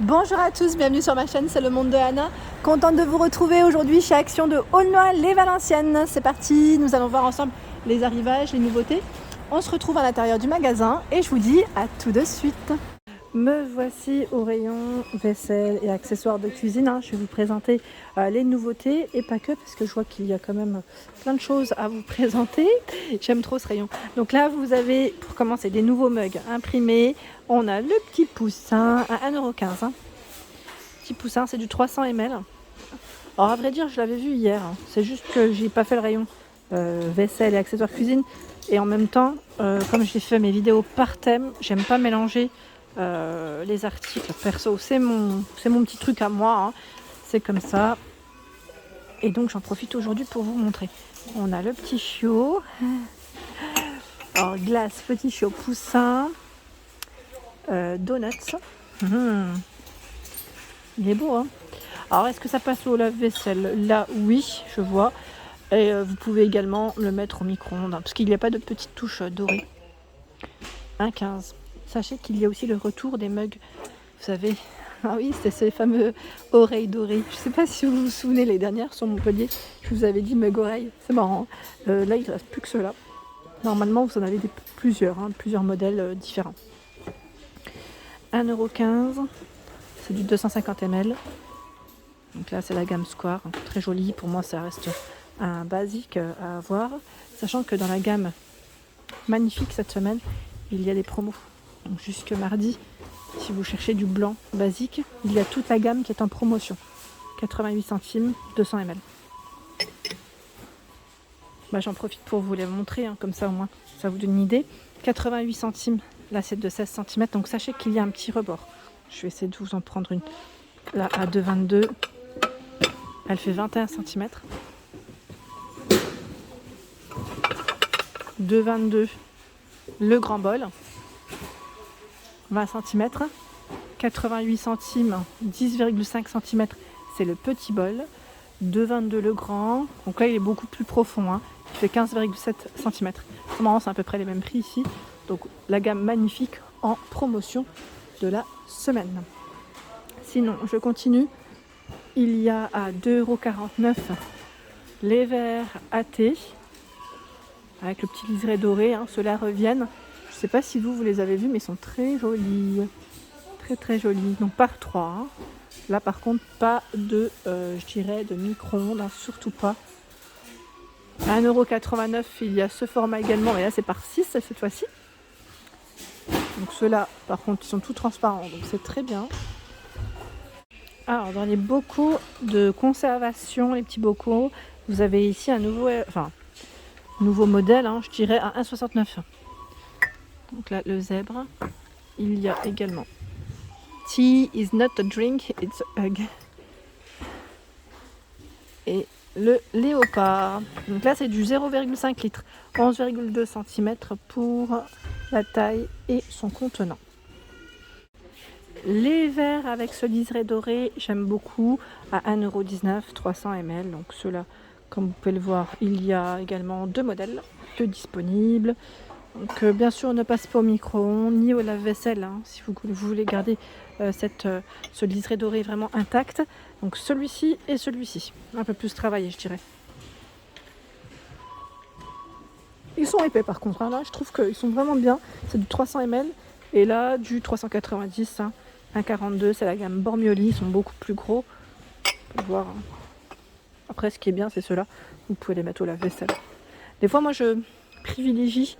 Bonjour à tous, bienvenue sur ma chaîne, c'est le monde de Anna. Contente de vous retrouver aujourd'hui chez Action de Aulnoy-les-Valenciennes. C'est parti, nous allons voir ensemble les arrivages, les nouveautés. On se retrouve à l'intérieur du magasin et je vous dis à tout de suite. Me voici au rayon vaisselle et accessoires de cuisine. Je vais vous présenter les nouveautés et pas que, parce que je vois qu'il y a quand même plein de choses à vous présenter. J'aime trop ce rayon. Donc là, vous avez, pour commencer, des nouveaux mugs imprimés. On a le petit poussin à 1,15 €. Petit poussin, c'est du 300 ml. Alors à vrai dire, je l'avais vu hier. C'est juste que j'ai pas fait le rayon vaisselle et accessoires cuisine. Et en même temps, comme j'ai fait mes vidéos par thème, j'aime pas mélanger les articles. Perso, c'est mon petit truc à moi. C'est comme ça. Et donc j'en profite aujourd'hui pour vous montrer. On a le petit chiot. Alors glace, petit chiot, poussin. Donuts. Il est beau, hein. Alors, est-ce que ça passe au lave-vaisselle? Là, oui, je vois. Et vous pouvez également le mettre au micro-ondes, parce qu'il n'y a pas de petite touche dorée. 1,15 €. Sachez qu'il y a aussi le retour des mugs. Vous savez, ah oui, c'est ces fameux oreilles dorées. Je ne sais pas si vous vous souvenez, les dernières sur Montpellier, je vous avais dit mug oreilles. C'est marrant. Là, il ne reste plus que cela. Normalement, vous en avez plusieurs modèles différents. 1,15 €. C'est du 250 ml. Donc là, c'est la gamme Square. Très jolie. Pour moi, ça reste un basique à avoir. Sachant que dans la gamme Magnifique cette semaine, il y a des promos. Donc jusque mardi, si vous cherchez du blanc basique, il y a toute la gamme qui est en promotion. 88 centimes, 200 ml. J'en profite pour vous les montrer, comme ça au moins ça vous donne une idée. 88 centimes, l'assiette de 16 cm. Donc sachez qu'il y a un petit rebord. Je vais essayer de vous en prendre une. Là, à 2,22. Elle fait 21 cm. 2,22. Le grand bol. 20 cm. 88 centimes. 10,5 cm. C'est le petit bol. 2,22 le grand. Donc là, il est beaucoup plus profond. Il fait 15,7 cm. C'est marrant, c'est à peu près les mêmes prix ici. Donc la gamme Magnifique en promotion de la semaine. Sinon, je continue. Il y a à 2,49 € les verres AT avec le petit liseré doré. Ceux-là reviennent. Je ne sais pas si vous les avez vus, mais ils sont très jolis. Très très jolis. Donc par 3. Là par contre, pas de, de micro-ondes, surtout pas. À 1,89 €, il y a ce format également, mais là c'est par 6 cette fois-ci. Donc ceux-là, par contre, ils sont tout transparents, donc c'est très bien. Alors, dans les bocaux de conservation, les petits bocaux, vous avez ici un nouveau modèle, je dirais à 1,69 €. Donc là, le zèbre. Il y a également Tea is not a drink, it's a hug. Et le léopard. Donc là, c'est du 0,5 litres, 11,2 cm pour la taille et son contenant. Les verres avec ce liseré doré, j'aime beaucoup, à 1,19 €, 300 ml. Donc ceux-là, comme vous pouvez le voir, il y a également 2 modèles de disponibles. Donc bien sûr, on ne passe pas au micro-ondes ni au lave-vaisselle, si vous voulez garder ce liseré doré vraiment intact. Donc celui-ci et celui-ci, un peu plus travaillé, je dirais. Ils sont épais par contre, là je trouve qu'ils sont vraiment bien. C'est du 300 ml et là du 390, 1,42, c'est la gamme Bormioli, ils sont beaucoup plus gros. On peut voir. Après, ce qui est bien, c'est ceux-là. Vous pouvez les mettre au lave-vaisselle. Des fois, moi, je privilégie.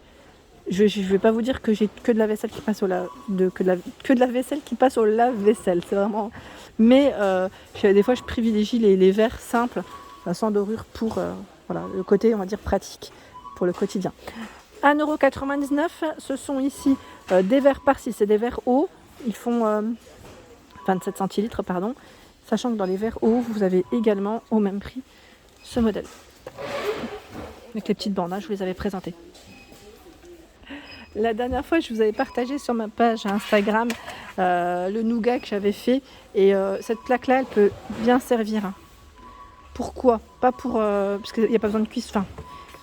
Je vais pas vous dire que j'ai que de la vaisselle qui passe que de la vaisselle qui passe au lave-vaisselle. C'est vraiment. Mais des fois, je privilégie les verres simples, sans dorure pour le côté, on va dire, pratique pour le quotidien. 1,99 €. Ce sont ici des verres par 6, c'est des verres hauts. Ils font 27 centilitres, pardon. Sachant que dans les verres hauts, vous avez également au même prix ce modèle. Avec les petites bandes, je vous les avais présentées. La dernière fois, je vous avais partagé sur ma page Instagram le nougat que j'avais fait. Et cette plaque-là, elle peut bien servir. Pourquoi? Pas pour... parce qu'il n'y a pas besoin de cuisson.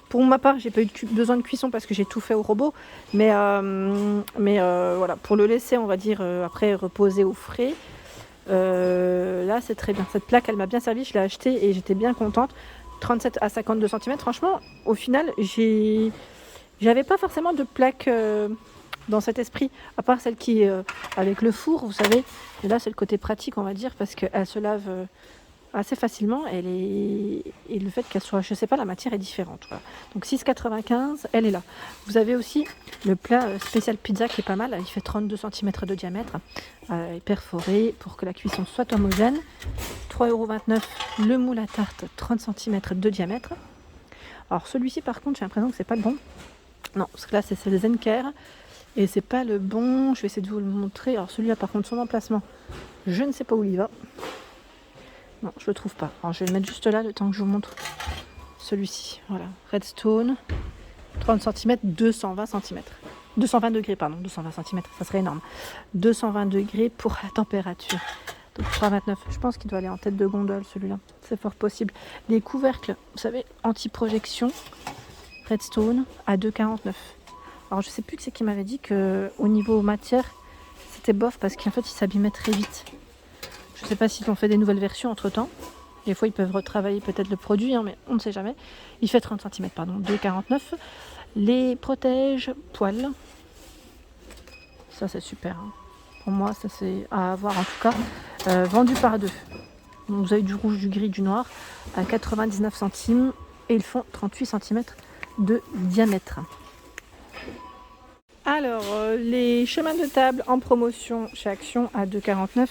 Pour ma part, j'ai pas eu besoin de cuisson parce que j'ai tout fait au robot. Mais voilà, pour le laisser, on va dire, après reposer au frais. Là, c'est très bien. Cette plaque, elle m'a bien servi. Je l'ai achetée et j'étais bien contente. 37 à 52 cm. Franchement, au final, j'avais pas forcément de plaque dans cet esprit, à part celle qui est avec le four, vous savez. Et là, c'est le côté pratique, on va dire, parce qu'elle se lave assez facilement. Et le fait qu'elle soit, je sais pas, la matière est différente. Voilà. Donc 6,95, elle est là. Vous avez aussi le plat spécial pizza qui est pas mal. Il fait 32 cm de diamètre, perforé pour que la cuisson soit homogène. 3,29 € le moule à tarte, 30 cm de diamètre. Alors celui-ci, par contre, j'ai l'impression que c'est pas le bon. Non, parce que là, c'est le Zenker. Et c'est pas le bon. Je vais essayer de vous le montrer. Alors celui-là, par contre, son emplacement, je ne sais pas où il va. Non, je le trouve pas. Alors je vais le mettre juste là, le temps que je vous montre celui-ci. Voilà, Redstone, 30 cm, 220 cm. 220 degrés, pardon, 220 cm, ça serait énorme. 220 degrés pour la température. Donc 3,29. Je pense qu'il doit aller en tête de gondole, celui-là. C'est fort possible. Les couvercles, vous savez, anti-projection, Redstone, à 2,49. Alors je sais plus qui c'est qui m'avait dit qu'au niveau matière, c'était bof parce qu'en fait, il s'abîmait très vite. Je ne sais pas s'ils ont fait des nouvelles versions entre-temps. Des fois, ils peuvent retravailler peut-être le produit, hein, mais on ne sait jamais. Il fait 30 cm, pardon, 2,49. Les protège poils. Ça, c'est super. Hein. Pour moi, ça, c'est à avoir en tout cas. Vendu par deux. Donc, vous avez du rouge, du gris, du noir à 99 centimes. Et ils font 38 cm de diamètre. Alors, les chemins de table en promotion chez Action à 2,49.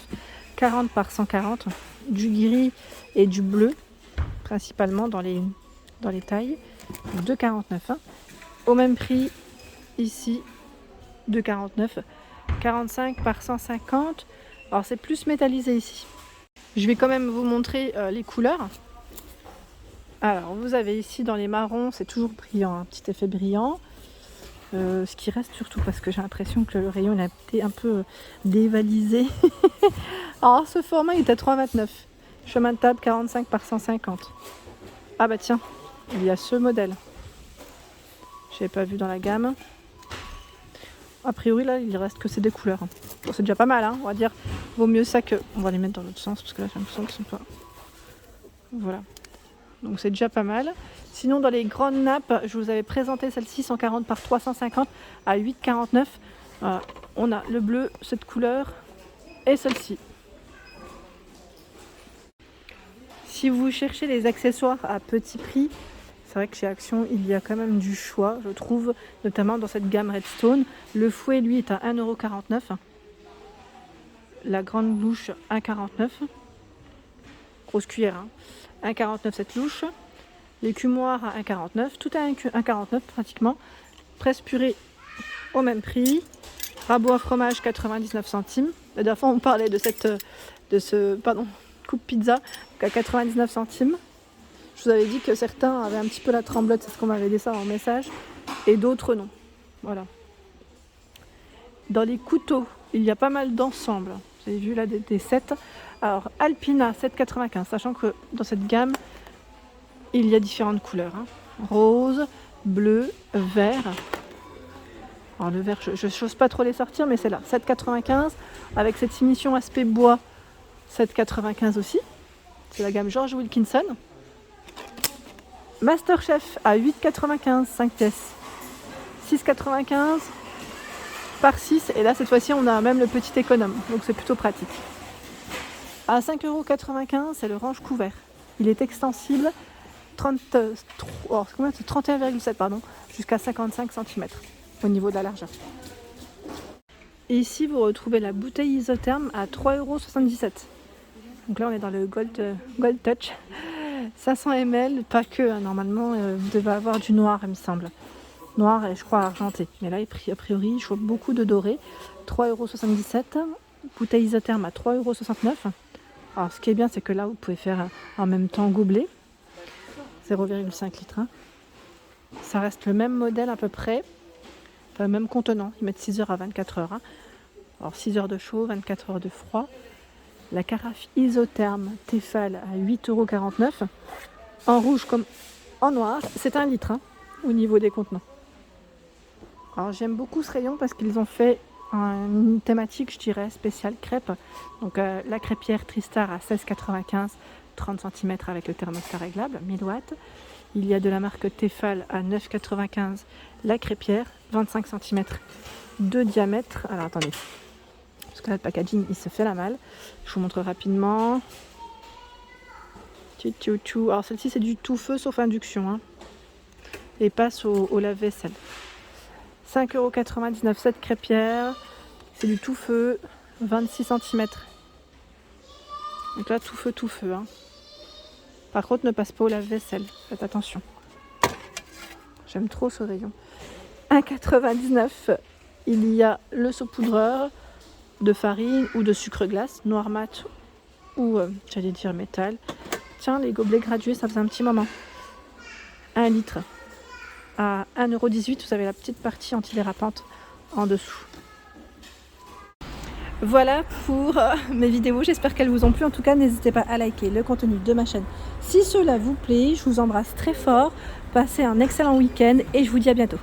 40 par 140, du gris et du bleu, principalement dans les tailles, 2,49. Hein. Au même prix, ici, 2,49, 45 par 150. Alors c'est plus métallisé ici. Je vais quand même vous montrer les couleurs. Alors vous avez ici dans les marrons, c'est toujours brillant, un petit effet brillant. Ce qui reste surtout parce que j'ai l'impression que le rayon il a été un peu dévalisé. Alors ce format il est à 3,29. Chemin de table 45 par 150. Ah bah tiens, il y a ce modèle. Je n'avais pas vu dans la gamme. A priori là il reste que ces deux couleurs. Bon, c'est déjà pas mal, hein, on va dire. Vaut mieux ça que... On va les mettre dans l'autre sens parce que là j'ai l'impression qu'ils sont pas... Voilà. Donc c'est déjà pas mal. Sinon dans les grandes nappes, je vous avais présenté celle-ci 140 par 350 à 8,49. On a le bleu, cette couleur et celle-ci. Si vous cherchez les accessoires à petit prix, c'est vrai que chez Action il y a quand même du choix, je trouve, notamment dans cette gamme Redstone. Le fouet lui est à 1,49 €. La grande louche 1,49 €. Grosse cuillère, hein. 1,49 € cette louche. L'écumoire à 1,49 €. Tout à 1,49 € pratiquement. Presse purée au même prix. Rabot à fromage 99 centimes. La dernière fois on parlait de ce coupe pizza à 99 centimes. Je vous avais dit que certains avaient un petit peu la tremblote, c'est ce qu'on m'avait dit ça en message, et d'autres non. Voilà. Dans les couteaux, il y a pas mal d'ensembles. Vous avez vu là des sets. Alors Alpina 7,95, sachant que dans cette gamme, il y a différentes couleurs. Hein. Rose, bleu, vert. Alors le vert, je n'ose pas trop les sortir, mais c'est là. 7,95 avec cette émission aspect bois. 7,95 aussi. C'est la gamme George Wilkinson. Masterchef à 8,95, 5 pièces. 6,95 par 6. Et là, cette fois-ci, on a même le petit économe. Donc, c'est plutôt pratique. À 5,95 €, c'est le range couvert. Il est extensible 31,7 jusqu'à 55 cm au niveau de la largeur. Et ici, vous retrouvez la bouteille isotherme à 3,77 €. Donc là, on est dans le Gold Touch. 500 ml, pas que. Hein, normalement, vous devez avoir du noir, il me semble. Noir et je crois argenté. Mais là, a priori, je vois beaucoup de doré. 3,77 €. Bouteille isotherme à 3,69 €. Alors, ce qui est bien, c'est que là, vous pouvez faire en même temps gobelet. 0,5 litres. Hein. Ça reste le même modèle à peu près. Enfin, le même contenant. Ils mettent 6 heures à 24 heures. Hein. Alors, 6 heures de chaud, 24 heures de froid. La carafe isotherme Tefal à 8,49 €. En rouge comme en noir. C'est 1 litre hein, au niveau des contenants. Alors j'aime beaucoup ce rayon parce qu'ils ont fait une thématique, je dirais, spéciale crêpe. Donc la crêpière Tristar à 16,95, 30 cm avec le thermostat réglable, 1000 watts. Il y a de la marque Tefal à 9,95 la crêpière, 25 cm de diamètre. Alors attendez, parce que là le packaging il se fait la malle. Je vous montre rapidement. Alors celle-ci c'est du tout feu sauf induction, hein, et passe au lave-vaisselle. 5,99 € cette crêpière, c'est du tout feu, 26 cm. Donc là tout feu, hein. Par contre ne passe pas au lave-vaisselle, faites attention. J'aime trop ce rayon. 1,99 €, il y a le saupoudreur de farine ou de sucre glace, noir mat ou j'allais dire métal. Tiens, les gobelets gradués, ça faisait un petit moment. 1 litre. À 1,18 €, vous avez la petite partie antidérapante en dessous. Voilà pour mes vidéos, j'espère qu'elles vous ont plu. En tout cas, n'hésitez pas à liker le contenu de ma chaîne si cela vous plaît. Je vous embrasse très fort, passez un excellent week-end et je vous dis à bientôt.